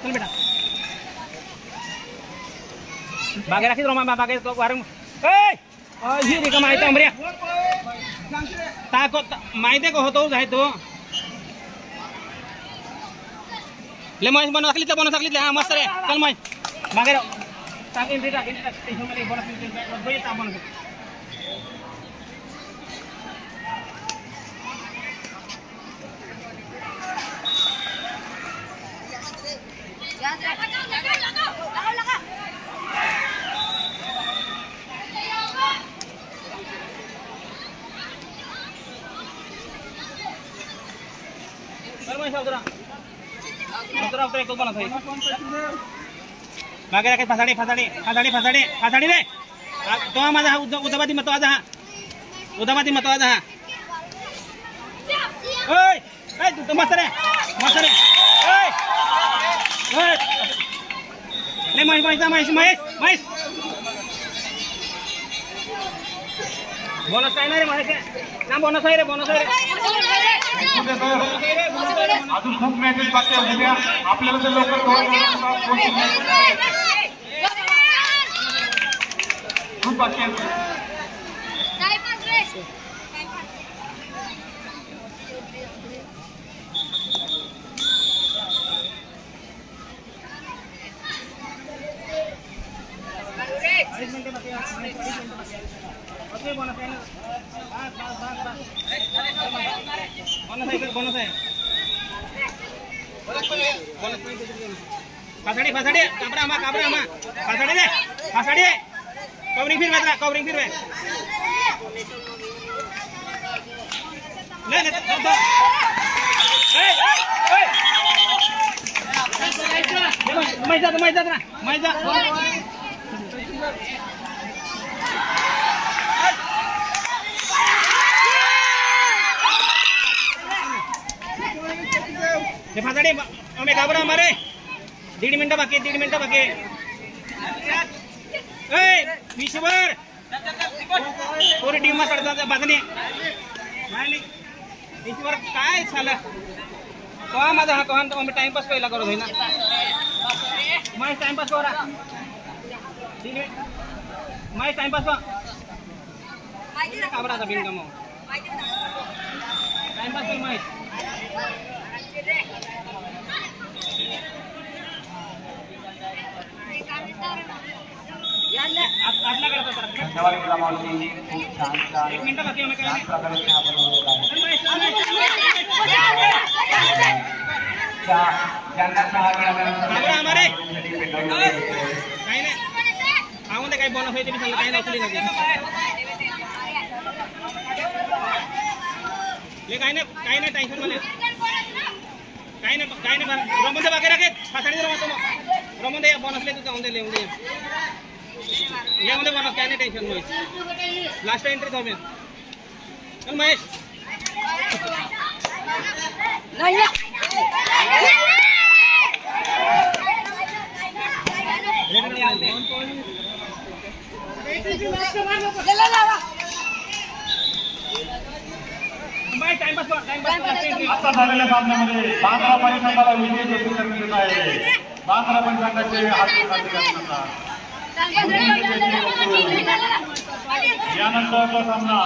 चल बेटा बागे राखी रोमा बागे तो warung ही रे का माहिती अमरिया ताको माहिती को होतो जाय तो ले माहिती बनव सकली हां मस्त रे चल माय बागे टाक इन स्टेशन मध्ये बनव सकली ता बनव सावत्र एक बनत है मागे राखे फासाडी रे तो माझा उदाबादी महत्वाचा हा ओय तू मस्त रे ओय ले महेश बोनस काय ना रे महेश ना बोनस आहे रे अजून खूप मॅचेस बाकी आहे उद्या आपल्याला तर लवकर खूप बाकी आहे बोनस है फासाडी काबरा फासाडी कवरिंग फिर मैं जा फासाडी हमें घाबरा हमारे 1.5 मिनिट बाकी विश्वर पूरी टीम चढतात बाजूने विश्वर काय झालं तो माझा हा कोण तो टाइमपास पहिला करत होई ना मैं टाइमपास करा मैं टाइमपास घाबराचा बिनकाम टाइमपास कर मैं एक मिनिट बाकी हमें हमारे काही बोनस होते मी काही नसली नाही काही नाही टेन्शन मध्ये काही नाही रमोदे बाकी राखे फासाडी रमोदे बोनस ले तू जाऊन दे लेऊन बोनस काही नाही टेन्शन महेश लास्ट एंट्री थांबे चल महेश आता झालेल्या सामन्यामध्ये बांद्रा परिसराला विजय घोषित करण्यात येत आहे. बांद्रा परिसराचे यानंतरचा सामना